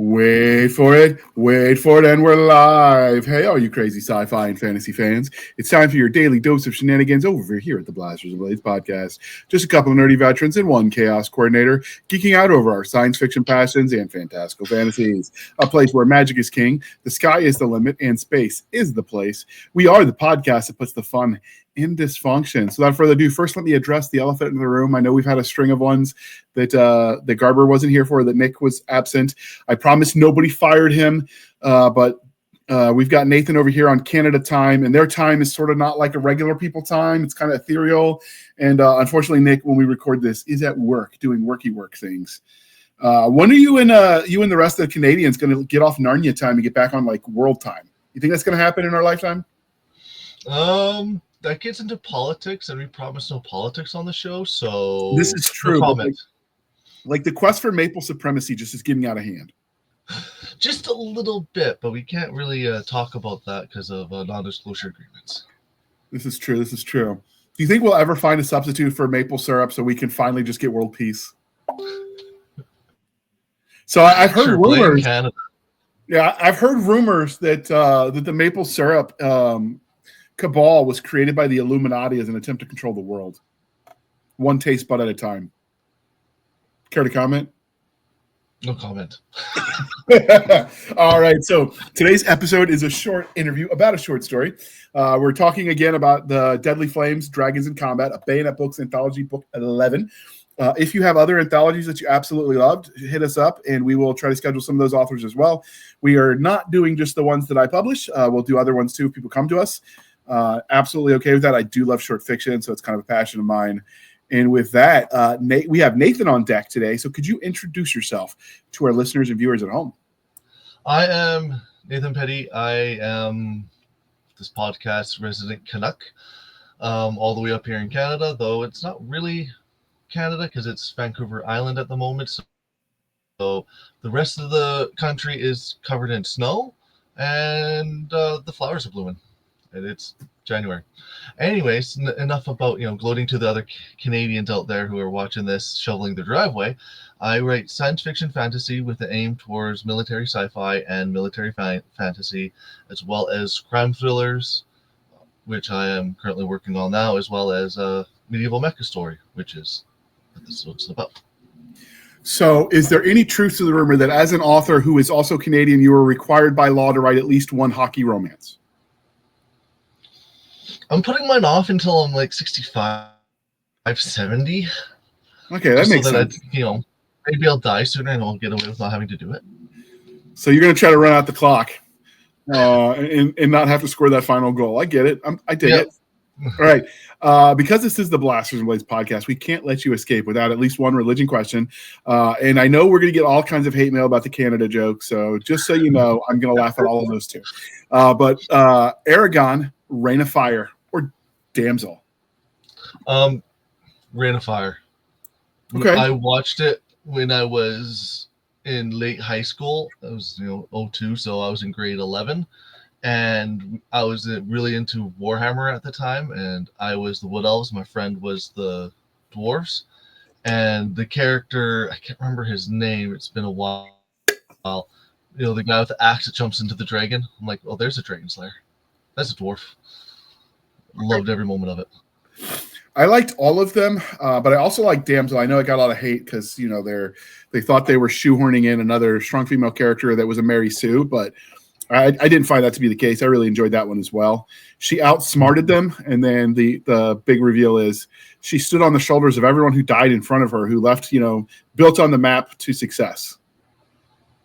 Wait for it, and we're live. Hey, all you crazy sci-fi and fantasy fans. It's time for your daily dose of shenanigans over here at the Blasters and Blades podcast. Just a couple of nerdy veterans and one chaos coordinator geeking out over our science fiction passions and fantastical fantasies. A place where magic is king, the sky is the limit, and space is the place. We are the podcast that puts the fun in dysfunction. So without further ado, first let me address the elephant in the room. I know we've had a string of ones that Garber wasn't here for, that Nick was absent. I promise nobody fired him, but we've got Nathan over here on Canada time, and their time is sort of not like a regular people time. It's kind of ethereal, and unfortunately, Nick, when we record this, is at work doing worky work things. When are you and the rest of the Canadians going to get off Narnia time and get back on like world time? You think that's going to happen in our lifetime? That gets into politics, and we promise no politics on the show, so this is true. No but like the quest for maple supremacy just is getting out of hand. Just a little bit, but we can't really talk about that because of non-disclosure agreements. This is true. Do you think we'll ever find a substitute for maple syrup so we can finally just get world peace? So I've heard rumors. Yeah, I've heard rumors that that the maple syrup cabal was created by the Illuminati as an attempt to control the world, one taste bud at a time. Care to comment? No comment. All right. So today's episode is a short interview about a short story. We're talking again about the Deadly Flames, Dragons in Combat, a Bayonet Books anthology, book 11. If you have other anthologies that you absolutely loved, hit us up and we will try to schedule some of those authors as well. We are not doing just the ones that I publish. We'll do other ones too if people come to us. Absolutely okay with that. I do love short fiction, so it's kind of a passion of mine. And with that, we have Nathan on deck today. So could you introduce yourself to our listeners and viewers at home? I am Nathan Pedde. I am this podcast's resident Canuck, all the way up here in Canada, though it's not really Canada because it's Vancouver Island at the moment. So the rest of the country is covered in snow, and the flowers are blooming. And it's January. Anyways, enough about gloating to the other Canadians out there who are watching this shoveling their driveway. I write science fiction fantasy with an aim towards military sci-fi and military fantasy, as well as crime thrillers, which I am currently working on now, as well as a medieval mecha story, which is what this is what it's about. So is there any truth to the rumor that as an author who is also Canadian, you are required by law to write at least one hockey romance? I'm putting mine off until I'm like 65, 70. Okay, that makes sense. Maybe I'll die sooner and I'll get away with not having to do it. So you're going to try to run out the clock and not have to score that final goal. I get it. I dig it. All right. Because this is the Blasters and Blades podcast, we can't let you escape without at least one religion question. And I know we're going to get all kinds of hate mail about the Canada joke. So just so you know, I'm going to laugh at all of those too. But Aragon, Reign of Fire, or Damsel? Reign of Fire. Okay. I watched it when I was in late high school. I was 02, so I was in grade 11. And I was really into Warhammer at the time, and I was the Wood Elves. My friend was the Dwarves. And the character, I can't remember his name. It's been a while. The guy with the axe that jumps into the dragon. I'm like, oh, there's a Dragon Slayer. That's a dwarf. Loved every moment of it. I liked all of them, but I also like Damsel. I know it got a lot of hate because they thought they were shoehorning in another strong female character that was a Mary Sue, but I didn't find that to be the case. I really enjoyed that one as well. She outsmarted them, and then the big reveal is she stood on the shoulders of everyone who died in front of her, who left built on the map to success.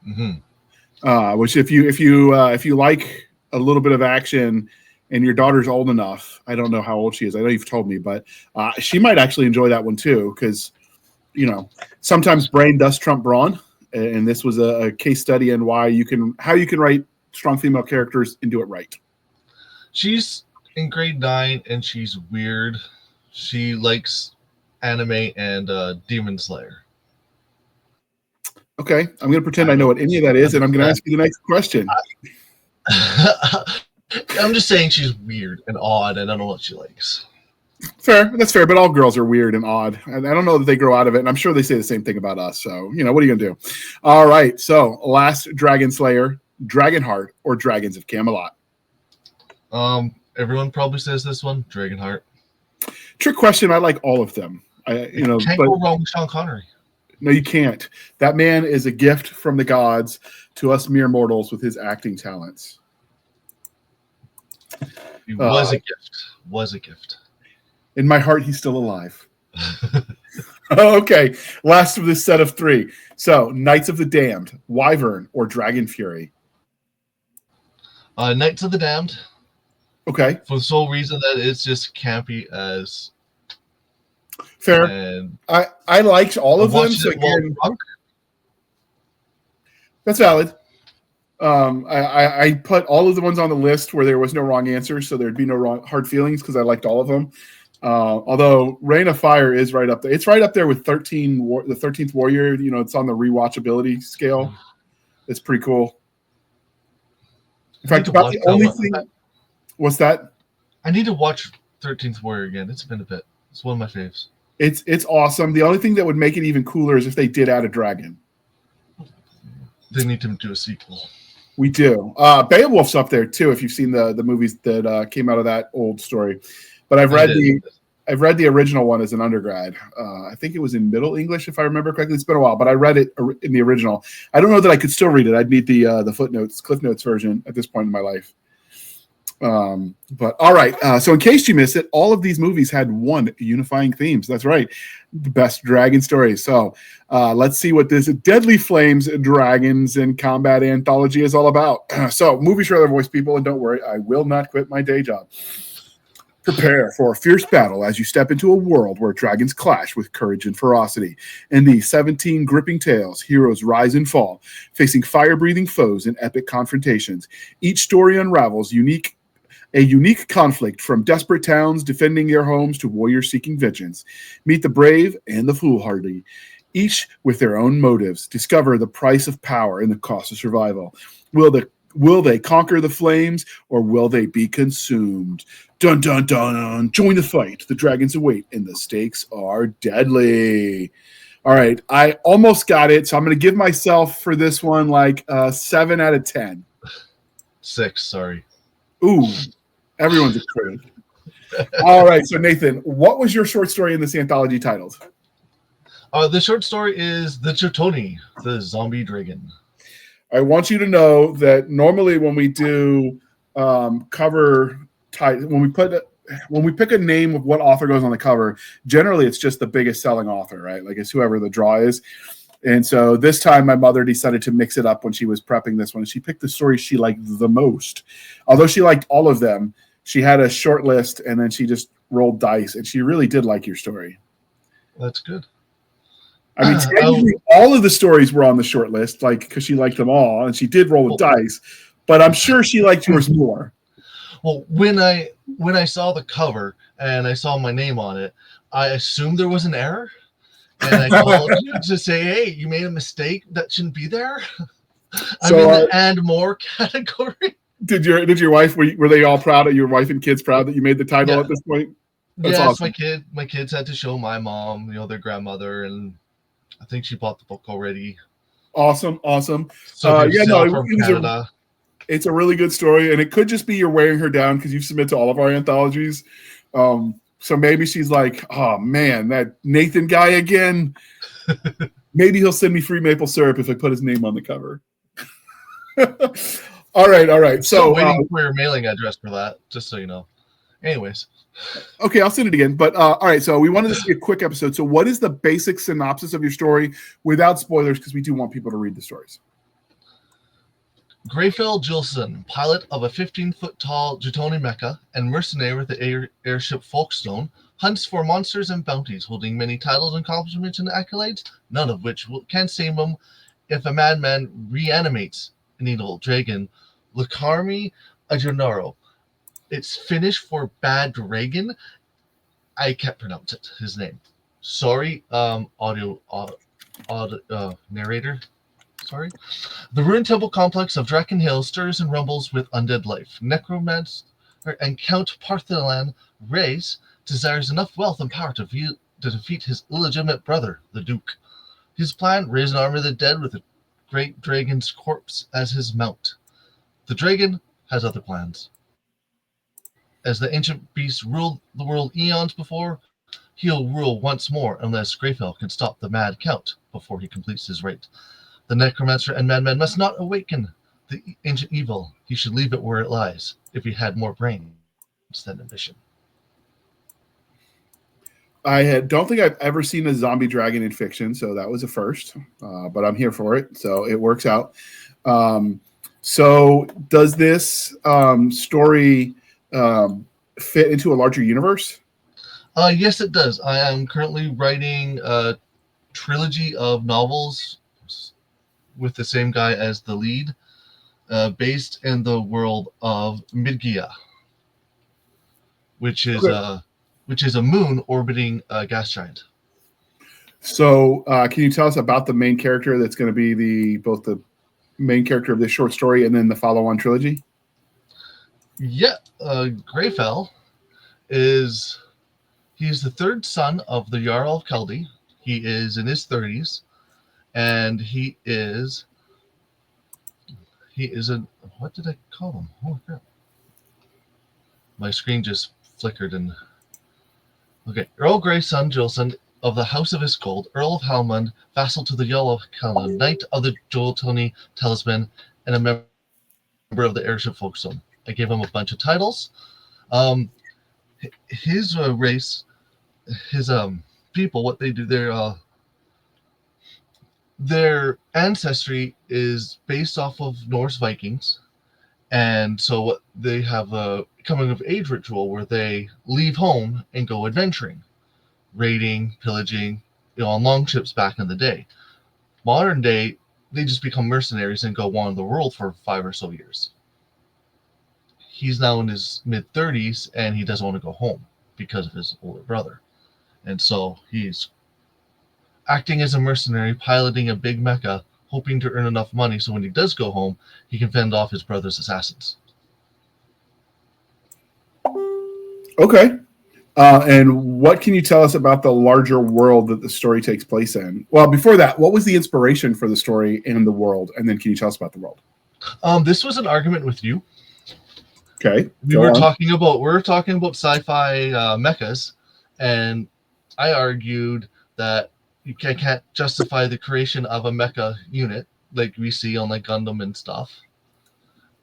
Mm-hmm. Which if you like a little bit of action and your daughter's old enough, I don't know how old she is. I know you've told me, but she might actually enjoy that one too, because sometimes brain does trump brawn, and this was a case study in how you can write strong female characters and do it right. She's in grade 9 and she's weird. She likes anime and Demon Slayer. Okay, I'm going to pretend I know what any of that is, and I'm going to ask you the next question. I'm just saying she's weird and odd, and I don't know what she likes. Fair. That's fair. But all girls are weird and odd. And I don't know that they grow out of it. And I'm sure they say the same thing about us. So, what are you going to do? All right. So, last Dragon Slayer, Dragonheart, or Dragons of Camelot? Everyone probably says this one, Dragonheart. Trick question. I like all of them. Can't go wrong with Sean Connery. No, you can't. That man is a gift from the gods to us mere mortals with his acting talents. He was a gift. Was a gift. In my heart, he's still alive. Okay. Last of this set of three. So, Knights of the Damned, Wyvern, or Dragon Fury? Knights of the Damned. Okay. For the sole reason that it's just campy as... Fair. And I liked all of them. So again, that's valid. I put all of the ones on the list where there was no wrong answer, so there'd be no wrong hard feelings because I liked all of them. Although Reign of Fire is right up there. It's right up there with the 13th Warrior. It's on the rewatchability scale. It's pretty cool. In fact, about the only thing... What's that? I need to watch 13th Warrior again. It's been a bit. It's one of my faves. It's awesome. The only thing that would make it even cooler is if they did add a dragon. They need to do a sequel. We do. Beowulf's up there too. If you've seen the movies that came out of that old story, but I've read the original one as an undergrad. I think it was in Middle English, if I remember correctly. It's been a while, but I read it in the original. I don't know that I could still read it. I'd need the footnotes, Cliff Notes version at this point in my life. But all right. So in case you missed it, all of these movies had one unifying theme. So that's right. The best dragon stories. So let's see what this Deadly Flames, Dragons, and Combat Anthology is all about. So movie trailer voice people, and don't worry, I will not quit my day job. Prepare for a fierce battle as you step into a world where dragons clash with courage and ferocity. In these 17 gripping tales, heroes rise and fall, facing fire-breathing foes in epic confrontations. Each story unravels a unique conflict from desperate towns defending their homes to warriors seeking vengeance. Meet the brave and the foolhardy, each with their own motives. Discover the price of power and the cost of survival. Will they conquer the flames, or will they be consumed? Dun, dun, dun. Join the fight. The dragons await, and the stakes are deadly. All right. I almost got it, so I'm going to give myself for this one like 7 out of 10. 6, sorry. Ooh. Everyone's a critic. All right. So, Nathan, what was your short story in this anthology titled? The short story is The Jotunni, the Zombie Dragon. I want you to know that normally when we do cover title, when we pick a name of what author goes on the cover, generally it's just the biggest selling author, right? Like it's whoever the draw is. And so this time my mother decided to mix it up when she was prepping this one. She picked the story she liked the most. Although she liked all of them, she had a short list and then she just rolled dice, and she really did like your story. That's good. I mean, technically, all of the stories were on the short list, like because she liked them all, and she did roll with dice. But I'm sure she liked yours more. Well, when I saw the cover and I saw my name on it, I assumed there was an error, and I called you to say, "Hey, you made a mistake. That shouldn't be there." I'm in the and more category. Did your wife were they all proud of your wife and kids proud that you made the title at this point? That's awesome. My kids had to show my mom, their grandmother, and I think she bought the book already. Awesome. So it's a really good story, and it could just be you're wearing her down because you submit to all of our anthologies. So maybe she's like, oh man, that Nathan guy again. Maybe he'll send me free maple syrup if I put his name on the cover. All right. So waiting for your mailing address for that, just so you know. Anyways. Okay, I'll send it again. But all right, so we wanted to see a quick episode. So what is the basic synopsis of your story without spoilers, because we do want people to read the stories? Greyfell Gilson, pilot of a 15-foot-tall Jotunni mecha and mercenary with the airship Folkestone, hunts for monsters and bounties, holding many titles and accomplishments and accolades, none of which can save him if a madman reanimates an evil dragon, Lakarmi Ajonaro. It's Finnish for bad dragon. I can't pronounce it. His name. Sorry, audio narrator. Sorry. The ruined temple complex of Draken Hill stirs and rumbles with undead life. Necromancer and Count Parthilan race desires enough wealth and power to defeat his illegitimate brother, the Duke. His plan: raise an army of the dead with a great dragon's corpse as his mount. The dragon has other plans. As the ancient beast ruled the world eons before, he'll rule once more unless Greyfell can stop the mad count before he completes his rite. The necromancer and madman must not awaken the ancient evil. He should leave it where it lies, if he had more brains than ambition. Don't think I've ever seen a zombie dragon in fiction, so that was a first. But I'm here for it, so it works out. So does this story fit into a larger universe? Yes, it does. I am currently writing a trilogy of novels with the same guy as the lead, based in the world of Midgia, which is a moon orbiting a gas giant. So can you tell us about the main character that's going to be both the main character of this short story and then the follow-on trilogy? Yeah, Greyfell he's the third son of the Jarl of Keldy. He is in his 30s, and he is what did I call him? Oh crap. My screen just flickered and okay. Earl Grey's son, Jolson, of the House of Iskold, Earl of Halmond, vassal to the Jarl of Keldy, knight of the Jotunni talisman, and a member of the Airship Folkstone. I gave him a bunch of titles. His race, his people, what they do, their ancestry is based off of Norse Vikings, and so what they have a coming of age ritual where they leave home and go adventuring, raiding, pillaging, on long ships back in the day. Modern day, they just become mercenaries and go wander the world for 5 or so years. He's now in his mid-30s, and he doesn't want to go home because of his older brother. And so he's acting as a mercenary, piloting a big mecha, hoping to earn enough money so when he does go home, he can fend off his brother's assassins. Okay. And what can you tell us about the larger world that the story takes place in? Well, before that, what was the inspiration for the story and the world? And then can you tell us about the world? This was an argument with you. Okay. We were talking about sci-fi mechas, and I argued that you can't justify the creation of a mecha unit like we see on like Gundam and stuff,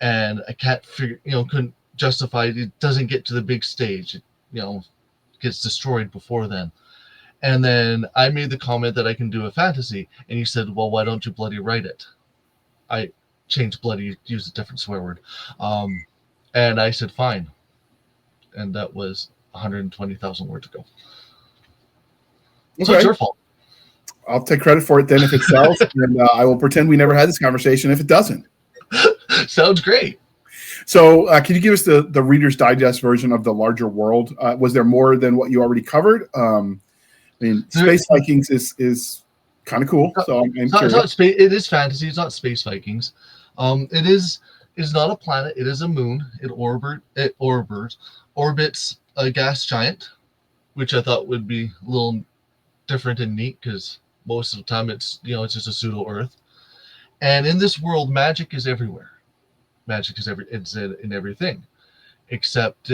and I can't couldn't justify it. Doesn't get to the big stage, gets destroyed before then. And then I made the comment that I can do a fantasy, and you said, well, why don't you bloody write it? I changed bloody, used a different swear word. And I said, fine. And that was 120,000 words ago. Okay. So it's your fault. I'll take credit for it then if it sells, and I will pretend we never had this conversation if it doesn't. Sounds great. So can you give us the Reader's Digest version of the larger world? Was there more than what you already covered? Space Vikings is kind of cool. So I'm curious. It is fantasy. It's not Space Vikings. It's not a planet. It is a moon. It orbits a gas giant, which I thought would be a little different and neat because most of the time it's just a pseudo Earth. And in this world, magic is everywhere. Magic is it's in everything, except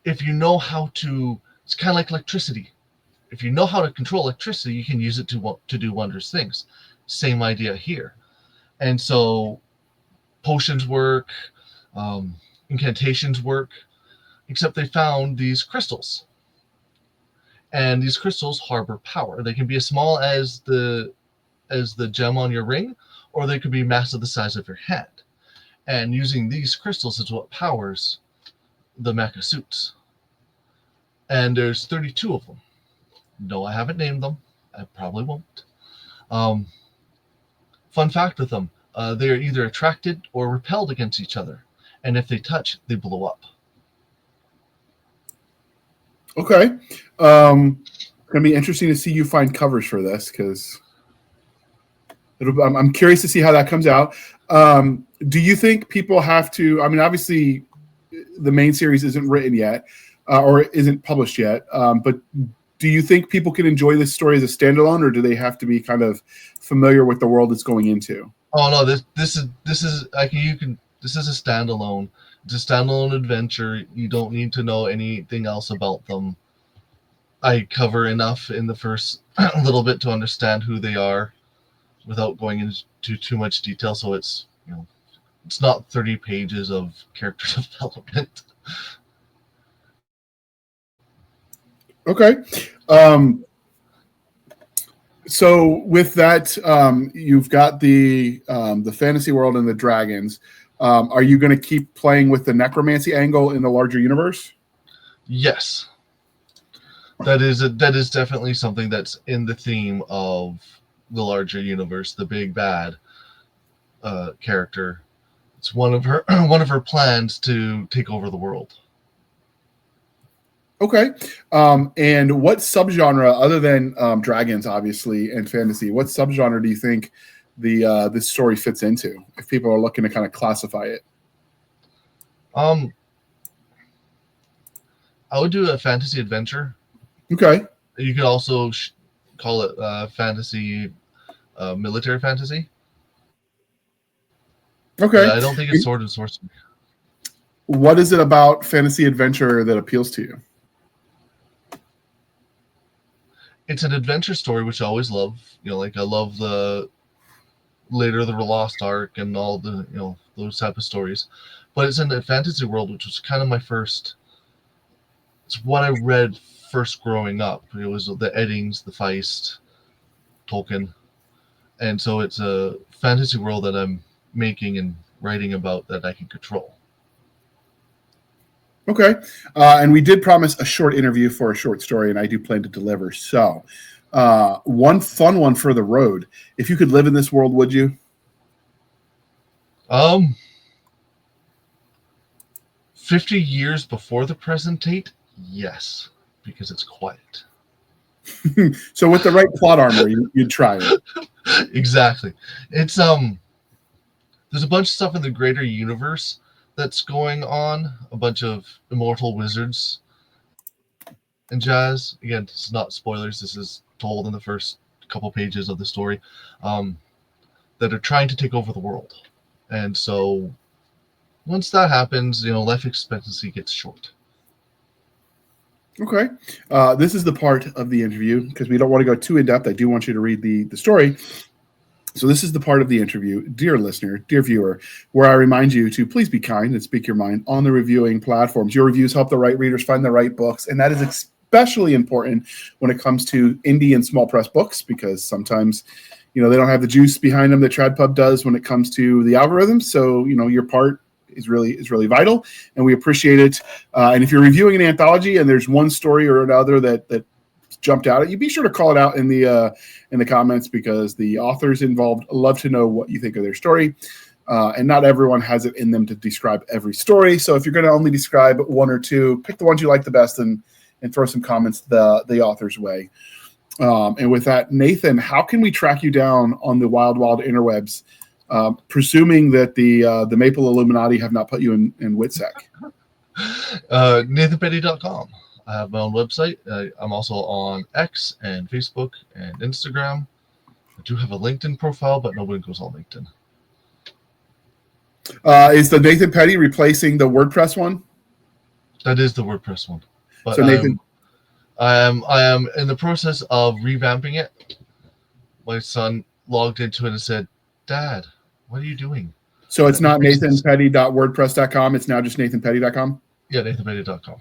if you know how to. It's kind of like electricity. If you know how to control electricity, you can use it to do wondrous things. Same idea here, and so. Potions work, incantations work, except they found these crystals. And these crystals harbor power. They can be as small as the gem on your ring, or they could be massive the size of your hand. And using these crystals is what powers the mecha suits. And there's 32 of them. No, I haven't named them. I probably won't. Fun fact with them. They are either attracted or repelled against each other. And if they touch, they blow up. Okay. Going to be interesting to see you find covers for this because I'm curious to see how that comes out. Do you think people have to, obviously the main series isn't written yet. or isn't published yet. But do you think people can enjoy this story as a standalone, or do they have to be kind of familiar with the world it's going into? Oh no, this is like this is a standalone. It's a standalone adventure. You don't need to know anything else about them. I cover enough in the first little bit to understand who they are without going into too much detail. So it's it's not 30 pages of character development. Okay. So with that, you've got the fantasy world and the dragons. Are you going to keep playing with the necromancy angle in the larger universe? Yes, that is definitely something that's in the theme of the larger universe. The big bad character. It's one of her plans to take over the world. Okay. And what subgenre, other than dragons, obviously, and fantasy, what subgenre do you think this story fits into, if people are looking to kind of classify it? I would do a fantasy adventure. Okay. You could also call it fantasy, military fantasy. Okay. I don't think it's sword and sorcery. What is it about fantasy adventure that appeals to you? It's an adventure story, which I always love. Like I love the later the Lost Ark and all the those type of stories. But it's in a fantasy world, which was kind of my first. It's what I read first growing up. It was the Eddings, the Feist, Tolkien, and so it's a fantasy world that I'm making and writing about that I can control. Okay. And we did promise a short interview for a short story, and I do plan to deliver. So one fun one for the road. If you could live in this world, would you? 50 years before the present date, yes, because it's quiet. So with the right plot armor, you'd try it. Exactly. It's there's a bunch of stuff in the greater universe that's going on, a bunch of immortal wizards and jazz. Again, this is not spoilers. This is told in the first couple pages of the story, that are trying to take over the world. And so once that happens, life expectancy gets short. Okay. This is the part of the interview, because we don't want to go too in depth. I do want you to read the story. So this is the part of the interview, dear listener, dear viewer, where I remind you to please be kind and speak your mind on the reviewing platforms. Your reviews help the right readers find the right books, and that is especially important when it comes to indie and small press books, because sometimes, they don't have the juice behind them that TradPub does when it comes to the algorithms. So, your part is really vital, and we appreciate it. And if you're reviewing an anthology and there's one story or another that jumped out at you, be sure to call it out in the comments, because the authors involved love to know what you think of their story. And not everyone has it in them to describe every story. So if you're going to only describe one or two, pick the ones you like the best and throw some comments the author's way. And with that, Nathan, how can we track you down on the wild interwebs, presuming that the Maple Illuminati have not put you in WITSEC? NathanPedde.com. I have my own website. I'm also on X and Facebook and Instagram. I do have a LinkedIn profile, but nobody goes on LinkedIn. Is the Nathan Pedde replacing the WordPress one? That is the WordPress one. But so Nathan, I am in the process of revamping it. My son logged into it and said, "Dad, what are you doing?" So it's not nathanpedde.wordpress.com. It's now just nathanpedde.com? Yeah, nathanpedde.com.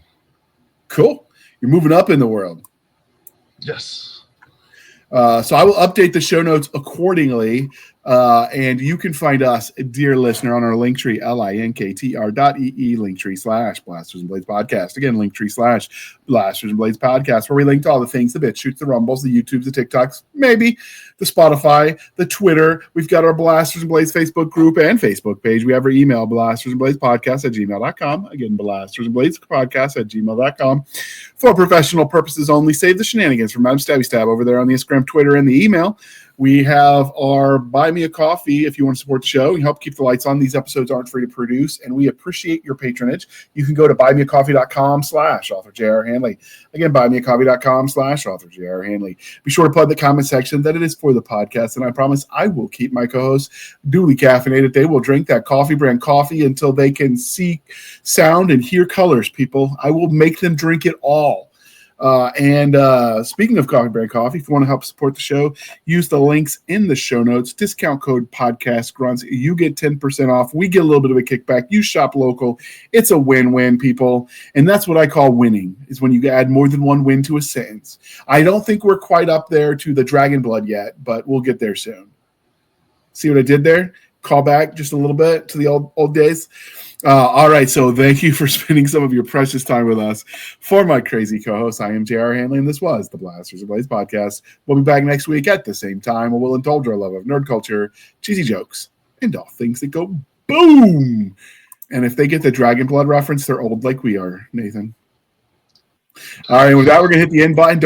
Cool. You're moving up in the world. Yes. So I will update the show notes accordingly. And you can find us, dear listener, on our Linktree, linktr.ee, Linktree / Blasters and Blades Podcast. Again, Linktree / Blasters and Blades Podcast, where we link to all the things, the bits, shoots, the rumbles, the YouTubes, the TikToks, maybe the Spotify, the Twitter. We've got our Blasters and Blades Facebook group and Facebook page. We have our email, blastersandbladespodcast@gmail.com. Again, blastersandbladespodcast@gmail.com. For professional purposes only, save the shenanigans from Madam Stabby Stab over there on the Instagram, Twitter, and the email. We have our Buy Me a Coffee if you want to support the show and help keep the lights on. These episodes aren't free to produce, and we appreciate your patronage. You can go to buymeacoffee.com/author J.R. Handley. Again, buymeacoffee.com/author J.R. Handley. Be sure to plug in the comment section that it is for the podcast, and I promise I will keep my co-hosts duly caffeinated. They will drink that coffee brand coffee until they can see, sound, and hear colors, people. I will make them drink it all. And speaking of coffee brand coffee, if you want to help support the show, use the links in the show notes. Discount code podcast grunts. You get 10% off. We get a little bit of a kickback. You shop local. It's a win-win, people. And that's what I call winning, is when you add more than one win to a sentence. I don't think we're quite up there to the dragon blood yet, but we'll get there soon. See what I did there? Call back just a little bit to the old days. All right, so thank you for spending some of your precious time with us. For my crazy co-host, I am J.R. Handley, and this was the Blasters Ablaze podcast. We'll be back next week at the same time, where we'll indulge our love of nerd culture, cheesy jokes, and all things that go boom. And if they get the Dragon Blood reference, they're old like we are, Nathan. All right, with that, we're going to hit the end button.